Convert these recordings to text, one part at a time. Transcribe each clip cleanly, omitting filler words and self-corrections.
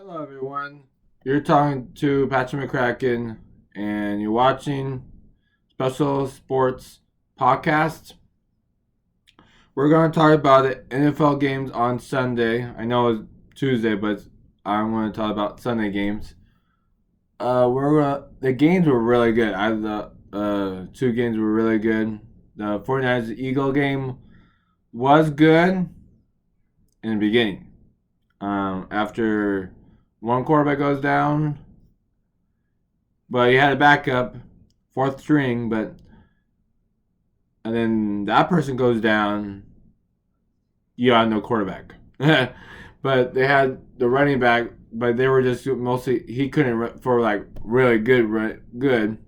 Hello, everyone. You're talking to Patrick McCracken, and you're watching Special Sports Podcast. We're going to talk about the NFL games on Sunday. I know it's Tuesday, but I'm going to talk about Sunday games. The games were really good. The two games were really good. The 49ers Eagle game was good in the beginning. After one quarterback goes down, but he had a backup, fourth string, and then that person goes down, you got no quarterback. But they had the running back, but they were just mostly he couldn't run for like really good. And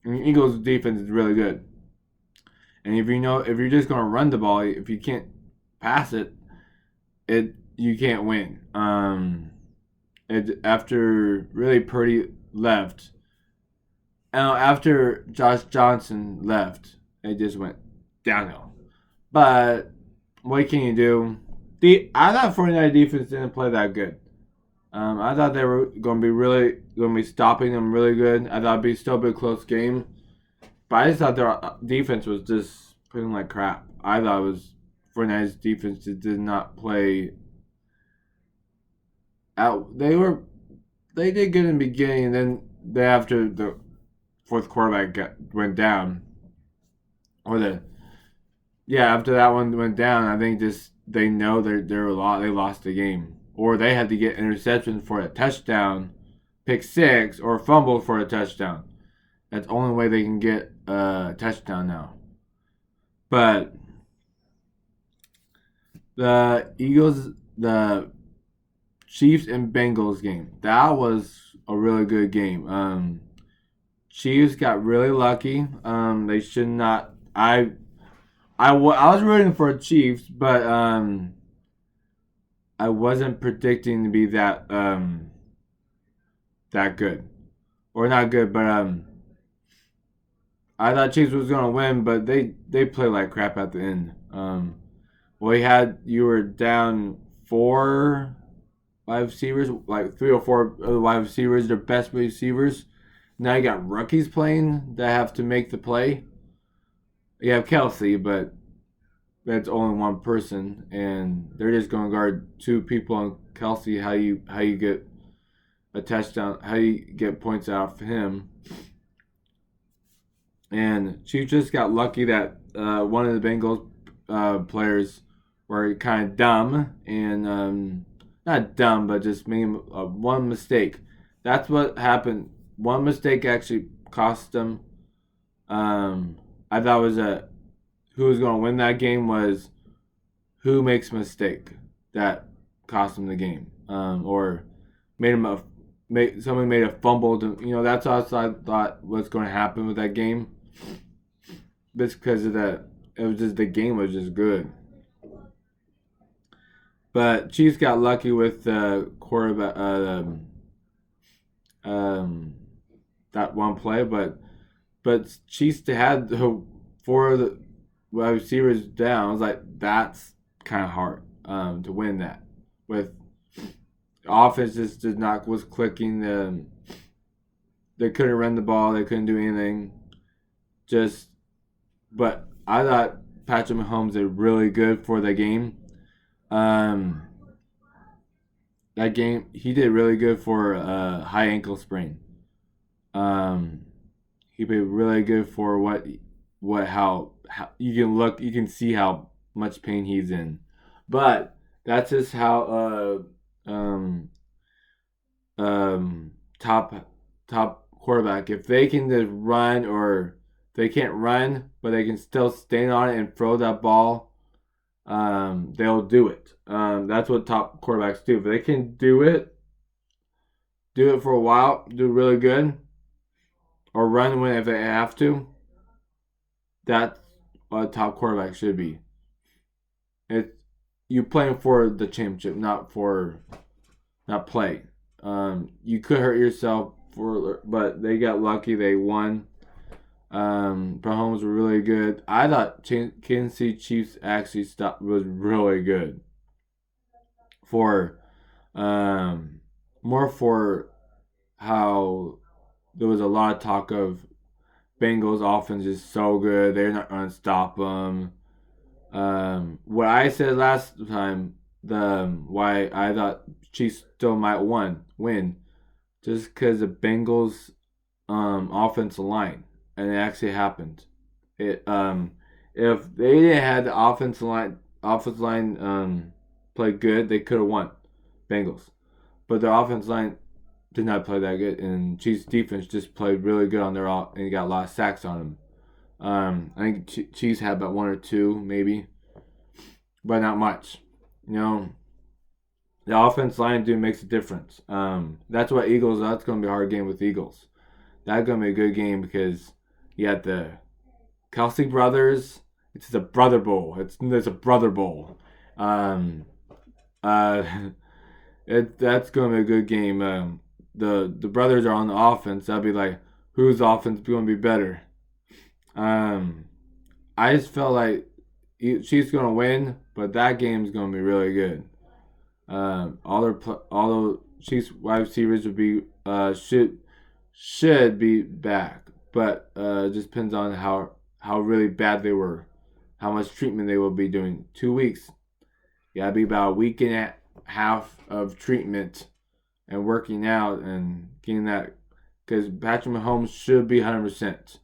Eagles defense is really good. And if you're just gonna run the ball, if you can't pass it, you can't win. After really Purdy left, after Josh Johnson left, it just went downhill. But what can you do? I thought 49 defense didn't play that good. I thought they were going to be stopping them really good. I thought it'd still be a close game, but I just thought their defense was just playing like crap. I thought it was 49ers defense that did not play out. They did good in the beginning, and then after the fourth quarterback went down, after that one went down, I think just they know they're a lot. They lost the game, or they had to get interception for a touchdown, pick six, or fumble for a touchdown. That's the only way they can get a touchdown now. But the Chiefs and Bengals game, that was a really good game. Chiefs got really lucky. They should not. I was rooting for Chiefs, but I wasn't predicting to be that good, or not good, but I thought Chiefs was gonna win, but they played like crap at the end. You were down four wide receivers, like three or four of the wide receivers, their best receivers. Now you got rookies playing that have to make the play. You have Kelsey, but that's only one person, and they're just going to guard two people on Kelsey. How you get a touchdown? How you get points out for him? And Chiefs just got lucky that one of the Bengals players were kind of dumb and not dumb, but just made one mistake. That's what happened. One mistake actually cost them. I thought who was going to win that game was who makes a mistake that cost them the game, or somebody made a fumble. That's also I thought what's going to happen with that game. Just because of that, it was just the game was just good. But Chiefs got lucky with the quarterback, that one play, but Chiefs had four of the wide receivers down. I was like, that's kind of hard to win that. With offense just was clicking. They couldn't run the ball. They couldn't do anything. But I thought Patrick Mahomes did really good for the game. That game he did really good for a high ankle sprain. He played really good for how you can see how much pain he's in. But that's just how top quarterback, if they can just run, or they can't run but they can still stand on it and throw that ball, they'll do it. That's what top quarterbacks do. If they can do it for a while, do really good, or run when if they have to, that's what a top quarterback should be. It's you playing for the championship, not play. You could hurt yourself but they got lucky. They won. Mahomes were really good. I thought Kansas City Chiefs actually was really good for more more for how there was a lot of talk of Bengals offense is so good, they're not going to stop them. What I said last time, why I thought Chiefs still might win, just because the Bengals offensive line, and it actually happened. It if they didn't have the offensive line play good, they could have won. Bengals, but their offensive line did not play that good, and Chiefs defense just played really good on their and got a lot of sacks on them. I think Chiefs had about one or two maybe, but not much. You know, the offense line makes a difference. That's what Eagles. That's going to be a hard game with Eagles. That's going to be a good game because you got the Kelsey brothers. It's a brother bowl. It's a brother bowl. Uh, that's going to be a good game. The brothers are on the offense. That'd be like, whose offense is going to be better? I just felt like she's going to win, but that game's going to be really good. All the Chiefs wide receivers would be should be back, but it just depends on how really bad they were, how much treatment they will be doing. 2 weeks, gotta be about a week and a half of treatment and working out and getting that, because Patrick Mahomes should be 100%.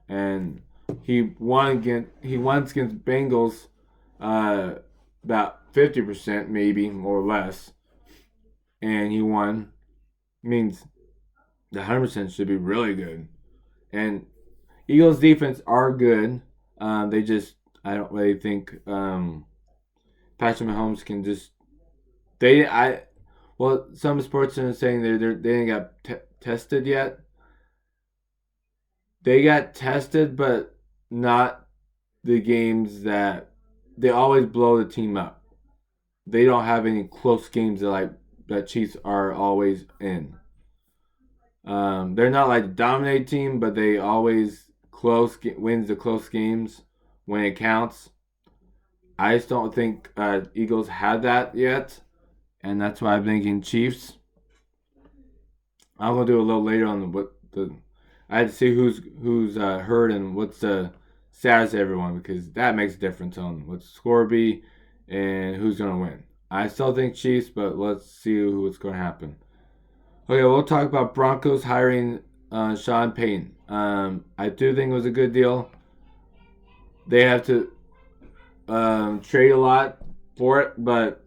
And he won against Bengals about 50% maybe, more or less, and he won. Means the 100% should be really good. And Eagles defense are good. I don't really think Patrick Mahomes can just some sports are saying they didn't get tested yet. They got tested, but not the games that they always blow the team up. They don't have any close games that Chiefs are always in. They're not like a dominate team, but they always wins the close games when it counts. I just don't think Eagles had that yet, and that's why I'm thinking Chiefs. I'm gonna do a little later on I had to see who's hurt and what's the status of everyone, because that makes a difference on what the score be and who's gonna win. I still think Chiefs, but let's see what's gonna happen. Okay, we'll talk about Broncos hiring Sean Payton. I do think it was a good deal. They have to trade a lot for it, but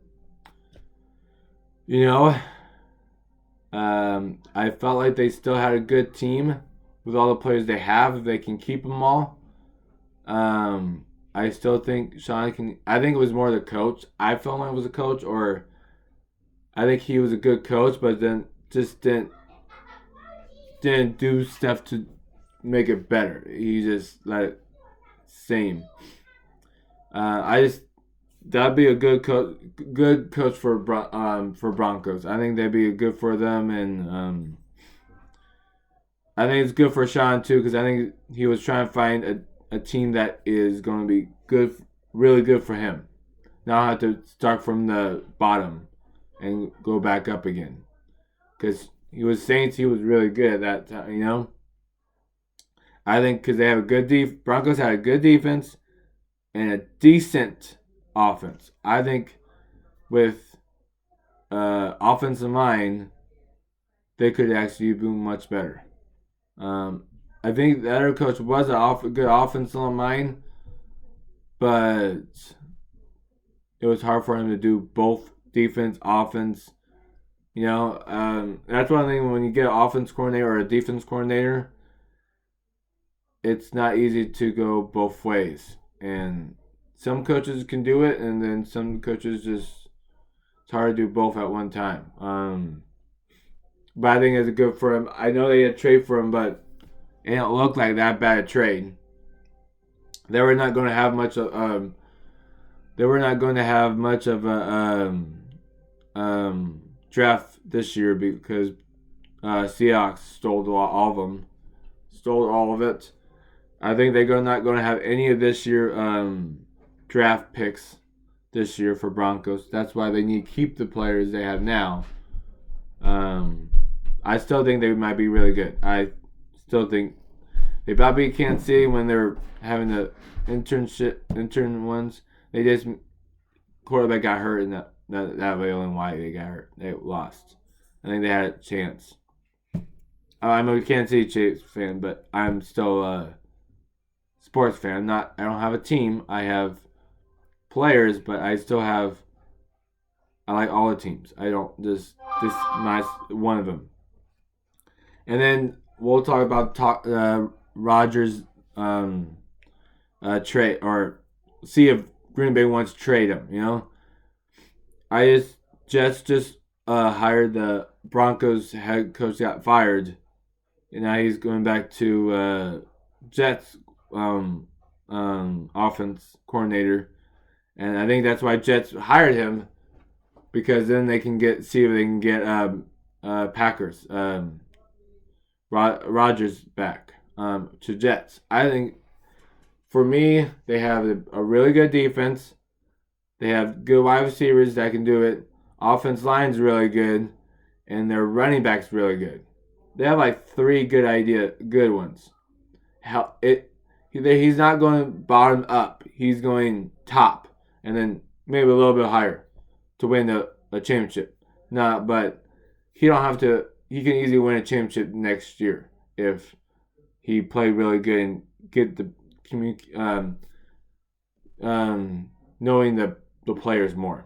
I felt like they still had a good team with all the players they have. If they can keep them all, I still think Sean can. I think it was more the coach. I felt like it was a coach, or I think he was a good coach, but then just didn't do stuff to make it better. He just let it same. That'd be a good coach for Broncos. I think that'd be good for them, and I think it's good for Sean too, because I think he was trying to find a team that is going to be good, really good for him. Not have to start from the bottom and go back up again, because he was Saints. He was really good at that time. I think because they have a good Broncos had a good defense and a decent offense. I think with offensive line, they could actually do much better. I think the other coach was a good offensive line, but it was hard for him to do both defense, offense. That's one thing when you get an offense coordinator or a defense coordinator, it's not easy to go both ways. And some coaches can do it, and then some coaches it's hard to do both at one time. But I think it's good for him. I know they had a trade for him, but it didn't look like that bad a trade. They were not going to have much of a draft this year, because Seahawks stole all of them. Stole all of it. I think they're not going to have any of this year draft picks this year for Broncos. That's why they need to keep the players they have now. I still think they might be really good. I still think they probably can't see when they're having the intern ones. They just quarterback got hurt, and that was why they got hurt. They lost. I think they had a chance. I'm a Kansas City Chiefs fan, but I'm still a sports fan. I don't have a team. I have players, but I still have. I like all the teams. I don't just my one of them. And then we'll talk about Rodgers trade, or see if Green Bay wants to trade him. Jets just hired the Broncos head coach, got fired, and now he's going back to Jets offense coordinator, and I think that's why Jets hired him, because then they can see if they can get Packers Rodgers back to Jets. I think for me, they have a really good defense. They have good wide receivers that can do it. Offense line's really good, and their running back's really good. They have like three good ones. He's not going bottom up. He's going top, and then maybe a little bit higher to win a championship. But he don't have to. He can easily win a championship next year if he played really good and get the knowing the players more,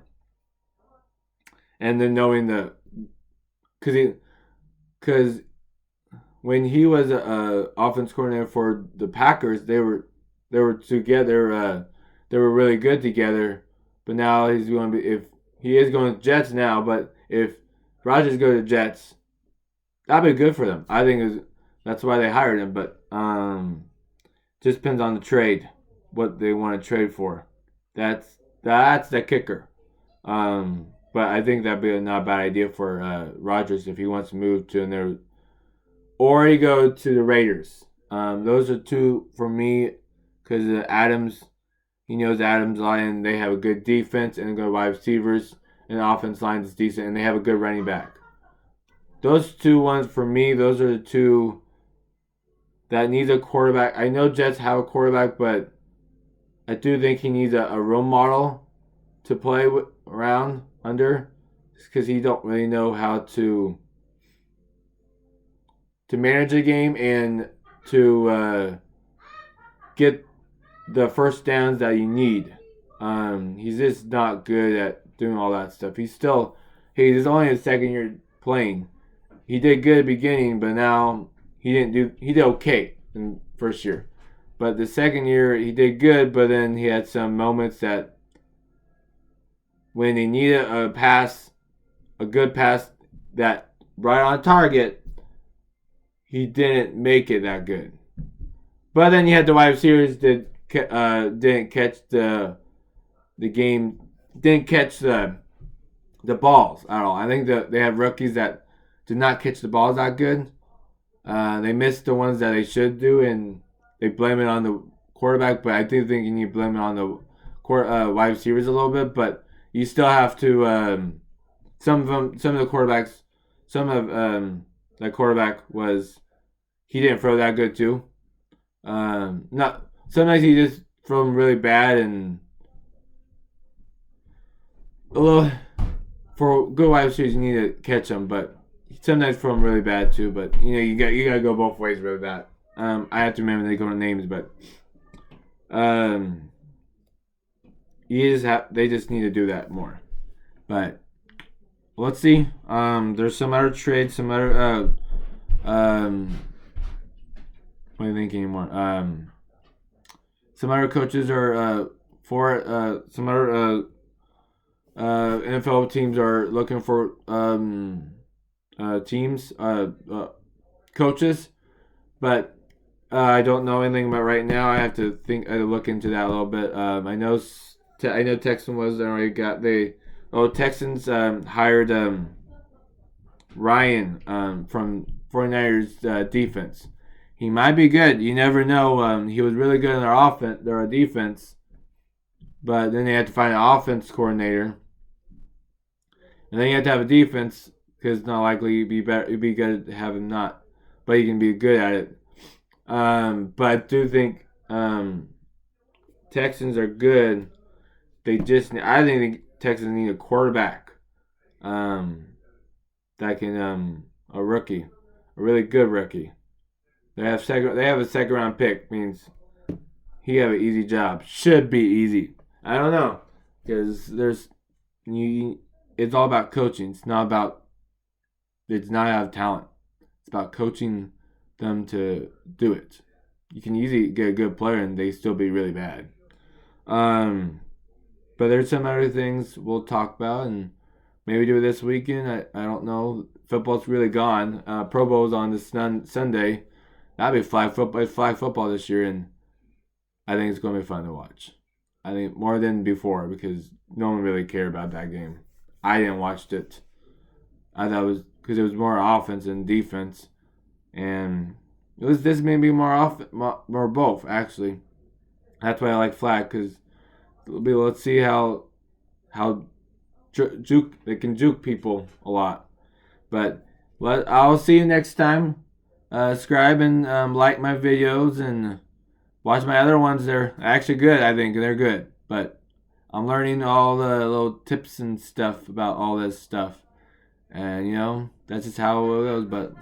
and then knowing because when he was a offense coordinator for the Packers, they were together. They were really good together. But now he's going to be, if he is going to Jets now, but if Rodgers go to Jets, that'd be good for them. I think that's why they hired him. But just depends on the trade, what they want to trade for. That's the kicker. But I think that'd be not a bad idea for Rodgers if he wants to move to there, or he go to the Raiders. Those are two for me, because Adams, he knows Adams line. They have a good defense and good wide receivers, and the offense line is decent, and they have a good running back. Those two ones for me, those are the two that needs a quarterback. I know Jets have a quarterback, but I do think he needs a role model to play around under, because he don't really know how to manage a game and to get the first downs that you need. He's just not good at doing all that stuff. He's only his second year playing. He did good at the beginning, but now he did okay in first year. But the second year he did good, but then he had some moments that when he needed a good pass that right on target, he didn't make it that good. But then you had the wide receivers that didn't catch the game, didn't catch the balls at all. I think that they have rookies that did not catch the balls that good. They missed the ones that they should do, and they blame it on the quarterback. But I do think you need to blame it on the wide receivers a little bit. But you still have to. Some of the quarterbacks, that quarterback he didn't throw that good too. Not sometimes he just throw them really bad, and a little for good wide receivers you need to catch them, but sometimes throw them really bad too. But you gotta go both ways with that. I have to remember they go to names, but they just need to do that more. But let's see. There's some other trades, some other what do you think anymore? Some other coaches are for some other NFL teams are looking for teams coaches, but I don't know anything about right now. I have to look into that a little bit. I know Texans was already got Texans hired Ryan from 49ers defense. He might be good. You never know. He was really good in their defense, but then they had to find an offense coordinator, and then you have to have a defense because it's not likely you'd be better. It'd be good to have him not, but he can be good at it. But I do think Texans are good. I think the Texans need a quarterback. That can a rookie, a really good rookie. They have a second round pick, means he have an easy job. Should be easy. I don't know, because it's all about coaching. It's not about talent. It's about coaching them to do it. You can easily get a good player and they still be really bad. But there's some other things we'll talk about and maybe do it this weekend. I don't know. Football's really gone. Pro Bowl's on this Sunday. That'll be flag football. It's flag football this year, and I think it's going to be fun to watch. I think more than before because no one really cared about that game. I didn't watch it. I thought it was because it was more offense and defense, and this may be more both actually. That's why I like flag because let's see how they can juke people a lot. But I'll see you next time. Subscribe and like my videos and watch my other ones. They're actually good. I think they're good. But I'm learning all the little tips and stuff about all this stuff. And that's just how it goes. But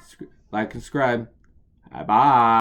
like and subscribe. Bye.